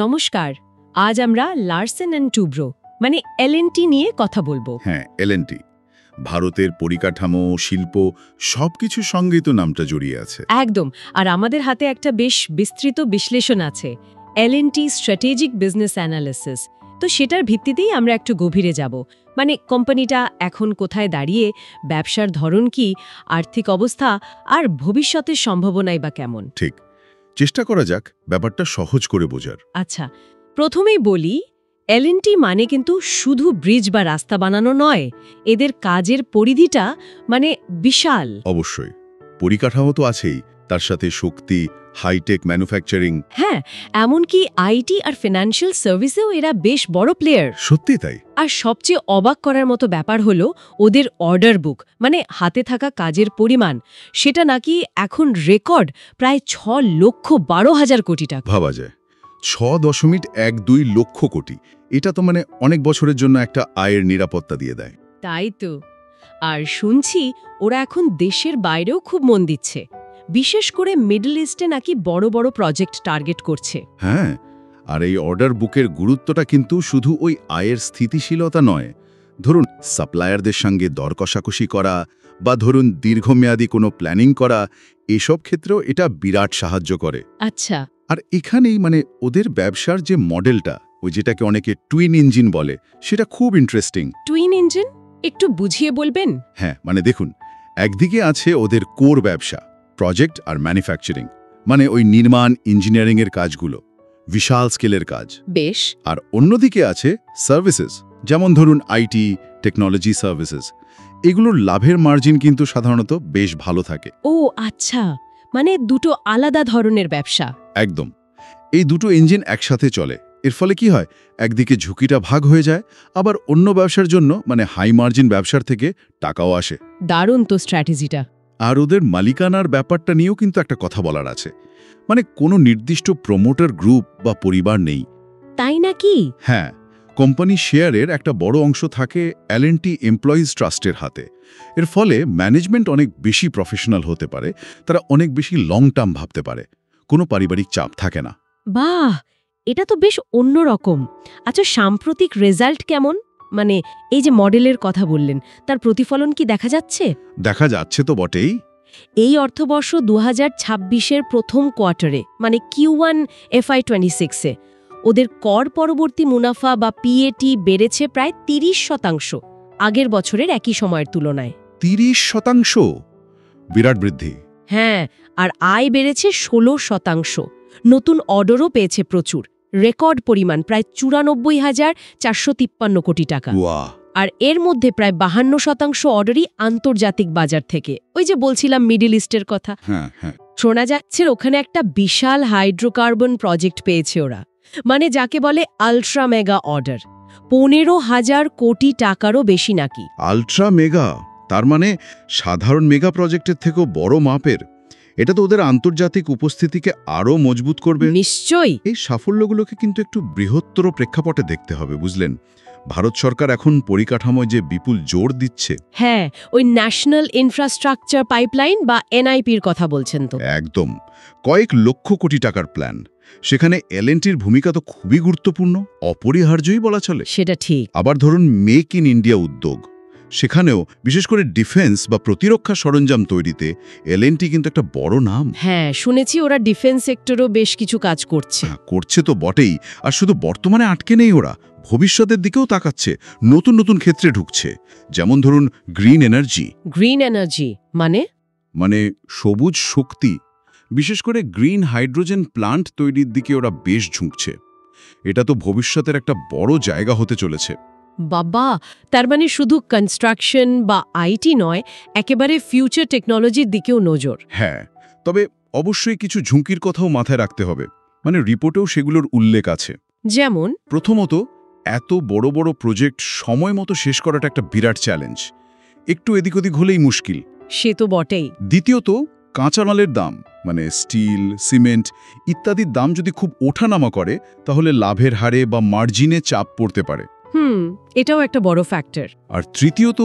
নমস্কার। আজ আমরা লারসেন অ্যান্ড টুব্রো মানে এলএনটি নিয়ে কথা বলবো। হ্যাঁ, এলএনটি ভারতের পরিকাঠামো, শিল্প সবকিছুর সঙ্গেই তো নামটা জড়িয়ে আছে। একদম। আর আমাদের হাতে একটা বেশ বিস্তৃত বিশ্লেষণ আছে, এলএনটি স্ট্র্যাটেজিক বিজনেস অ্যানালিসিস। তো সেটার ভিত্তিতেই আমরা একটু গভীরে যাব। মানে কোম্পানিটা এখন কোথায় দাঁড়িয়ে, ব্যবসার ধরন কি, আর্থিক অবস্থা আর ভবিষ্যতের সম্ভাবনাই বা কেমন। ঠিক, চেষ্টা করা যাক ব্যাপারটা সহজ করে বোঝার। আচ্ছা, প্রথমেই বলি, এলএনটি মানে কিন্তু শুধু ব্রিজ বা রাস্তা বানানো নয়। এদের কাজের পরিধিটা মানে বিশাল। অবশ্যই পরিকাঠামো তো আছেই, তার সাথে শক্তি, হাইটেক ম্যানুফ্যাকচারিং। হ্যাঁ, এমনকি আইটি আর ফিনান্সিয়াল সার্ভিসেও এরা বেশ বড় প্লেয়ার। সত্যি তাই। আর সবচেয়ে অবাক করার মতো ব্যাপার হলো ওদের অর্ডার বুক, মানে হাতে থাকা কাজের পরিমাণ, সেটা নাকি এখন রেকর্ড প্রায় 6,12,000 কোটি টাকা। ভাবা যায় 6.12 লক্ষ কোটি। এটা তো মানে অনেক বছরের জন্য একটা আয়ের নিরাপত্তা দিয়ে দেয়। তাই তো। আর শুনছি ওরা এখন দেশের বাইরেও খুব মন দিচ্ছে, বিশেষ করে মিডল ইস্টে নাকি বড় বড় প্রজেক্ট টার্গেট করছে। হ্যাঁ, আর এই অর্ডার বুকের গুরুত্বটা কিন্তু শুধু ওই আয়ের স্থিতিশীলতা নয়। ধরুন সাপ্লায়ারদের সঙ্গে দর কষাকষি করা বা ধরুন দীর্ঘমেয়াদী কোনো প্ল্যানিং করা, এসব ক্ষেত্রেও এটা বিরাট সাহায্য করে। আচ্ছা। আর এখানেই মানে ওদের ব্যবসার যে মডেলটা, ওই যেটাকে অনেকে টুইন ইঞ্জিন বলে, সেটা খুব ইন্টারেস্টিং। টুইন ইঞ্জিন একটু বুঝিয়ে বলবেন? হ্যাঁ, মানে দেখুন, একদিকে আছে ওদের কোর ব্যবসা, প্রজেক্ট আর ম্যানুফ্যাকচারিং, মানে ওই নির্মাণ ইঞ্জিনিয়ারিংয়ের কাজগুলো, বিশাল স্কেলের কাজ। বেশ। আর অন্যদিকে আছে সার্ভিসেস, যেমন ধরুন আইটি, টেকনোলজি সার্ভিসেস। এগুলোর লাভের মার্জিন কিন্তু সাধারণত বেশ ভালো থাকে। ও আচ্ছা, মানে দুটো আলাদা ধরনের ব্যবসা। একদম, এই দুটো ইঞ্জিন একসাথে চলে। এর ফলে কি হয়, একদিকে ঝুঁকিটা ভাগ হয়ে যায়, আবার অন্য ব্যবসার জন্য মানে হাই মার্জিন ব্যবসার থেকে টাকাও আসে। দারুণ তো স্ট্র্যাটেজিটা। আর ওদের মালিকানার ব্যাপারটা নিয়েও কিন্তু একটা কথা বলার আছে। মানে কোনো নির্দিষ্ট প্রমোটার গ্রুপ বা পরিবার নেই। তাই নাকি? হ্যাঁ, কোম্পানি শেয়ারের একটা বড় অংশ থাকে এলএনটি এমপ্লয়িজ ট্রাস্টের হাতে। এর ফলে ম্যানেজমেন্ট অনেক বেশি প্রফেশনাল হতে পারে, তারা অনেক বেশি লং টার্ম ভাবতে পারে, কোনো পারিবারিক চাপ থাকে না। বাহ, এটা তো বেশ অন্যরকম। আচ্ছা, সাম্প্রতিক রেজাল্ট কেমন? মানে এই যে মডেলের কথা বললেন, তার প্রতিফলন কি দেখা যাচ্ছে? দেখা যাচ্ছে তো বটেই। এই অর্থবর্ষ 2026-এর প্রথম কোয়ার্টারে, মানে Q1 FY26-এ ওদের কর পরবর্তী মুনাফা বা পিএটি বেড়েছে প্রায় 30% আগের বছরের একই সময়ের তুলনায়। 30%? বিরাট বৃদ্ধি। হ্যাঁ, আর আয় বেড়েছে 16%। নতুন অর্ডারও পেয়েছে প্রচুর, রেকর্ড পরিমাণ প্রায় 94,453 কোটি টাকা। ওয়াহ! আর এর মধ্যে প্রায় 52% অর্ডারই আন্তর্জাতিক বাজার থেকে। ওই যে বলছিলাম মিডল ইস্টের কথা। হ্যাঁ হ্যাঁ, শোনা যাচ্ছে ওখানে একটা বিশাল হাইড্রোকার্বন প্রজেক্ট পেয়েছে ওরা, মানে যাকে বলে আলট্রা মেগা অর্ডার। 15,000 কোটি টাকারও বেশি নাকি। আলট্রা মেগা, তার মানে সাধারণ মেগা প্রজেক্টের থেকেও বড় মাপের। এটা তো ওদের আন্তর্জাতিক উপস্থিতিকে আরও মজবুত করবে। নিশ্চয়ই। এই সাফল্যগুলোকে কিন্তু একটু বৃহত্তর প্রেক্ষাপটে দেখতে হবে, বুঝলেন? ভারত সরকার এখন পরিকাঠামোয় যে বিপুল জোর দিচ্ছে। হ্যাঁ, ওই ন্যাশনাল ইনফ্রাস্ট্রাকচার পাইপলাইন বা এনআইপির কথা বলছেন তো? একদম, কয়েক লক্ষ কোটি টাকার প্ল্যান। সেখানে এলএনটির ভূমিকা তো খুবই গুরুত্বপূর্ণ, অপরিহার্যই বলা চলে। সেটা ঠিক। আবার ধরুন মেক ইন ইন্ডিয়া উদ্যোগ, সেখানেও বিশেষ করে ডিফেন্স বা প্রতিরক্ষা সরঞ্জাম তৈরিতে এলএনটি কিন্তু একটা বড় নাম। হ্যাঁ, শুনেছি ওরা ডিফেন্স সেক্টরও বেশ কিছু কাজ করছে। করছে তো বটেই, আর শুধু বর্তমানে আটকে নেই ওরা, ভবিষ্যতের দিকেও তাকাচ্ছে, নতুন নতুন ক্ষেত্রে ঢুকছে। যেমন ধরুন গ্রিন এনার্জি। গ্রিন এনার্জি মানে সবুজ শক্তি, বিশেষ করে গ্রিন হাইড্রোজেন প্লান্ট তৈরির দিকে ওরা বেশ ঝুঁকছে। এটা তো ভবিষ্যতের একটা বড় জায়গা হতে চলেছে। বাবা, তার মানে শুধু কনস্ট্রাকশন বা আইটি নয়, একেবারে ফিউচার টেকনোলজির দিকেও নজর। হ্যাঁ, তবে অবশ্যই কিছু ঝুঁকির কথাও মাথায় রাখতে হবে, মানে রিপোর্টেও সেগুলোর উল্লেখ আছে। যেমন? প্রথমত, এত বড় বড় প্রজেক্ট সময় মতো শেষ করাটা একটা বিরাট চ্যালেঞ্জ, একটু এদিক ওদিক হলেই মুশকিল। সে তো বটেই। দ্বিতীয়ত, কাঁচামালের দাম, মানে স্টিল, সিমেন্ট ইত্যাদির দাম যদি খুব ওঠানামা করে, তাহলে লাভের হারে বা মার্জিনে চাপ পড়তে পারে। এটাও একটা বড় ফ্যাক্টর। আর তৃতীয়ত,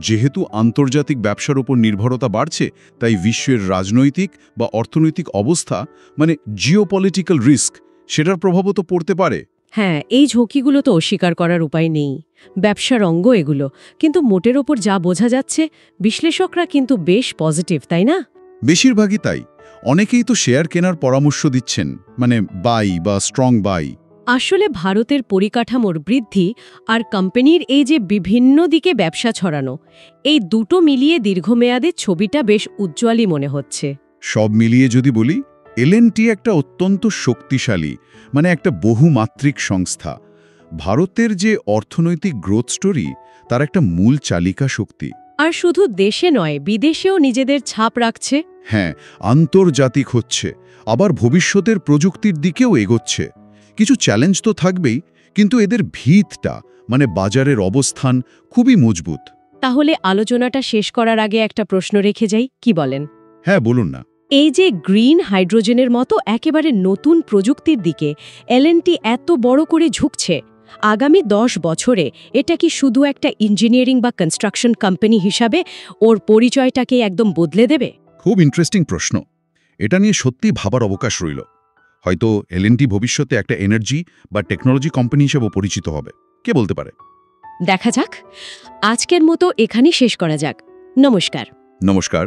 যেহেতু আন্তর্জাতিক ব্যবসার উপর নির্ভরতা বাড়ছে, তাই বিশ্বের রাজনৈতিক বা অর্থনৈতিক অবস্থা, মানে জিওপলিটিক্যাল রিস্ক, সেটার প্রভাবও তো পড়তে পারে। হ্যাঁ, এই ঝুঁকিগুলো তো অস্বীকার করার উপায় নেই। ব্যবসার অঙ্গ এগুলো। কিন্তু মোটের ওপর যা বোঝা যাচ্ছে, বিশ্লেষকরা কিন্তু বেশ পজিটিভ, তাই না? বেশিরভাগই তাই। অনেকেই তো শেয়ার কেনার পরামর্শ দিচ্ছেন, মানে বাই বা স্ট্রং বাই। আসলে ভারতের পরিকাঠামোর বৃদ্ধি আর কোম্পানির এই যে বিভিন্ন দিকে ব্যবসা ছড়ানো, এই দুটো মিলিয়ে দীর্ঘমেয়াদে ছবিটা বেশ উজ্জ্বলই মনে হচ্ছে। সব মিলিয়ে যদি বলি, এলএনটি একটা অত্যন্ত শক্তিশালী, মানে একটা বহুমাত্রিক সংস্থা। ভারতের যে অর্থনৈতিক গ্রোথ স্টোরি, তার একটা মূল চালিকা শক্তি। আর শুধু দেশে নয়, বিদেশেও নিজেদের ছাপ রাখছে। হ্যাঁ, আন্তর্জাতিক হচ্ছে, আবার ভবিষ্যতের প্রযুক্তির দিকেও এগোচ্ছে। কিছু চ্যালেঞ্জ তো থাকবেই, কিন্তু এদের ভিতটা, মানে বাজারের অবস্থান, খুবই মজবুত। তাহলে আলোচনাটা শেষ করার আগে একটা প্রশ্ন রেখে যাই, কি বলেন? হ্যাঁ, বলুন না। এই যে গ্রিন হাইড্রোজেনের মতো একেবারে নতুন প্রযুক্তির দিকে এলএনটি এত বড় করে ঝুঁকছে, আগামী 10 বছরে এটা কি শুধু একটা ইঞ্জিনিয়ারিং বা কনস্ট্রাকশন কোম্পানি হিসাবে ওর পরিচয়টাকে একদম বদলে দেবে? খুব ইন্টারেস্টিং প্রশ্ন। এটা নিয়ে সত্যি ভাবার অবকাশ রইল। হয়তো এলএনটি ভবিষ্যতে একটা এনার্জি বা টেকনোলজি কোম্পানি হিসেবেও পরিচিত হবে, কে বলতে পারে। দেখা যাক। আজকের মতো এখানেই শেষ করা যাক। নমস্কার। নমস্কার।